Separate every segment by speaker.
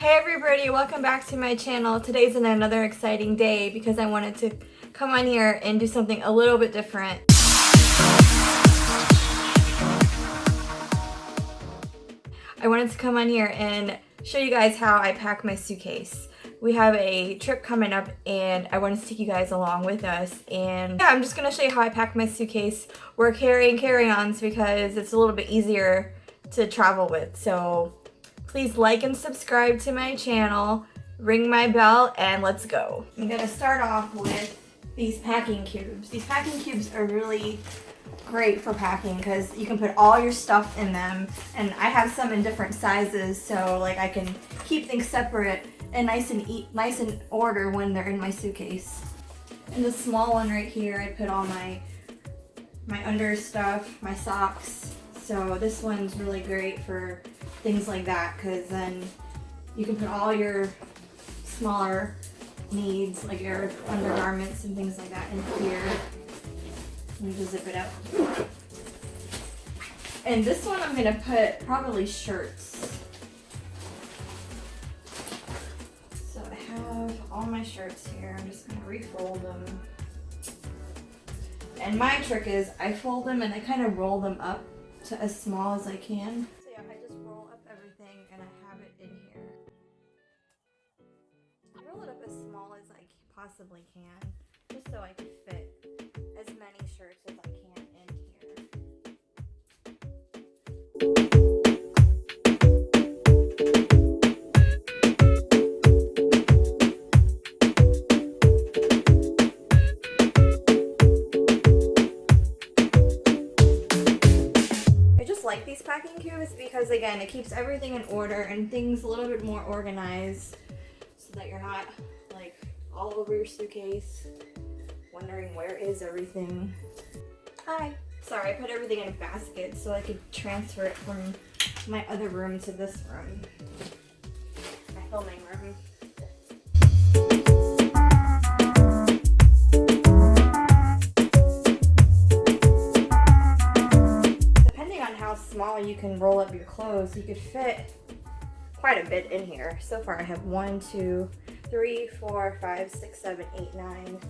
Speaker 1: Hey everybody, welcome back to my channel. Today's another exciting day because I wanted to come on here and do something a little bit different. I wanted to come on here and show you guys how I pack my suitcase. We have a trip coming up and I wanted to take you guys along with us, and yeah, I'm just going to show you how I pack my suitcase. We're carrying carry-ons because it's a little bit easier to travel with. So please like and subscribe to my channel, ring my bell, and let's go. I'm gonna start off with these packing cubes. These packing cubes are really great for packing because you can put all your stuff in them, and I have some in different sizes, so like I can keep things separate and nice in order when they're in my suitcase. And the small one right here, I put all my under stuff, my socks. So this one's really great for things like that because then you can put all your smaller needs, like your undergarments and things like that, in here. And just zip it up. And this one I'm gonna put probably shirts. So I have all my shirts here. I'm just gonna refold them. And my trick is I fold them and I kind of roll them up to as small as I can. So yeah, I just roll up everything and I have it in here. I roll it up as small as I possibly can, just so I can fit as many shirts as I can in here. Like these packing cubes because again it keeps everything in order and things a little bit more organized so that you're not like all over your suitcase wondering where is everything. Hi. Sorry, I put everything in a basket so I could transfer it from my other room to this room, my filming room. Small you can roll up your clothes, you could fit quite a bit in here. So far I have 1, 2, 3, 4, 5, 6, 7, 8, 9.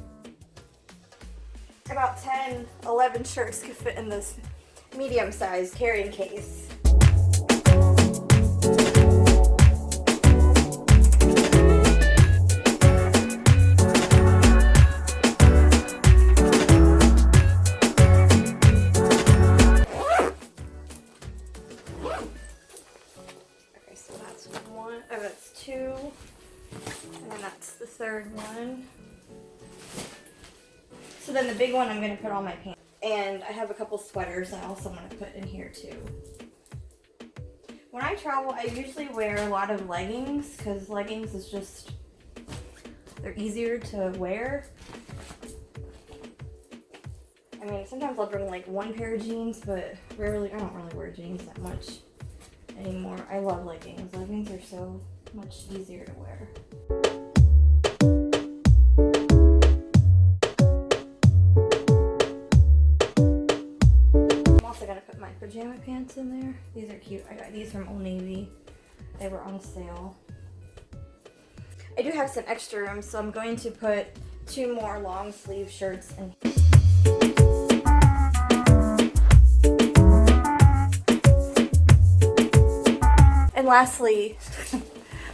Speaker 1: About 10, 11 shirts could fit in this medium-sized carrying case. That's 2, and then that's the third one. So then the big one, I'm going to put all my pants. And I have a couple sweaters I also want to put in here too. When I travel, I usually wear a lot of leggings because leggings is just, they're easier to wear. I mean, sometimes I'll bring like one pair of jeans, but I don't really wear jeans that much anymore. I love leggings. Leggings are so much easier to wear. I'm also gonna put my pajama pants in there. These are cute. I got these from Old Navy. They were on sale. I do have some extra room, so I'm going to put 2 more long sleeve shirts in here. And lastly,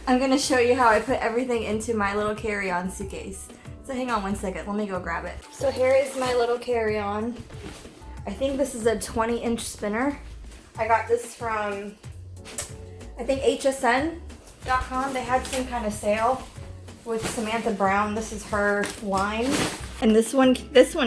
Speaker 1: I'm going to show you how I put everything into my little carry-on suitcase. So hang on one second, let me go grab it. So here is my little carry-on. I think this is a 20-inch spinner. I got this from, I think, hsn.com. They had some kind of sale with Samantha Brown. This is her line. And this one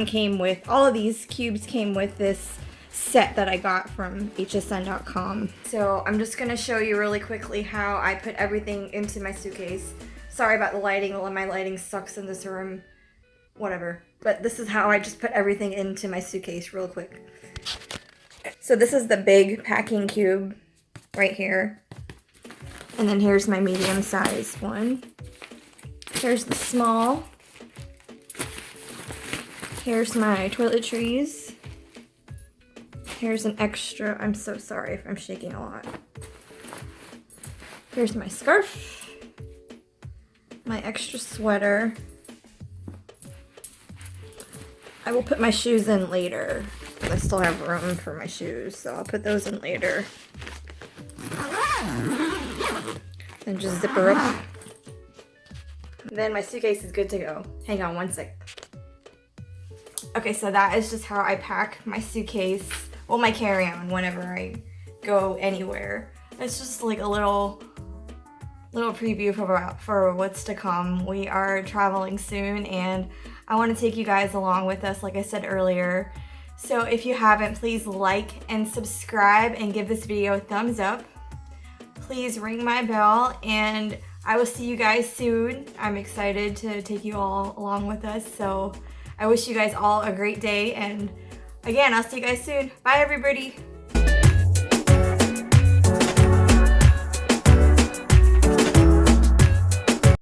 Speaker 1: came with, all of these cubes came with this set that I got from hsn.com. So I'm just gonna show you really quickly how I put everything into my suitcase. Sorry about the lighting, my lighting sucks in this room, whatever. But this is how I just put everything into my suitcase real quick. So this is the big packing cube right here. And then here's my medium sized one. Here's the small. Here's my toiletries. Here's an extra. I'm so sorry if I'm shaking a lot. Here's my scarf. my extra sweater. I will put my shoes in later. I still have room for my shoes, so I'll put those in later. And just zip her up. Then my suitcase is good to go. Hang on one sec. Okay, so that is just how I pack my suitcase, well, my carry-on whenever I go anywhere. It's just like a little preview for what's to come. We are traveling soon, and I want to take you guys along with us, like I said earlier. So if you haven't, please like and subscribe and give this video a thumbs up. Please ring my bell, and I will see you guys soon. I'm excited to take you all along with us. So I wish you guys all a great day, and again, I'll see you guys soon. Bye, everybody.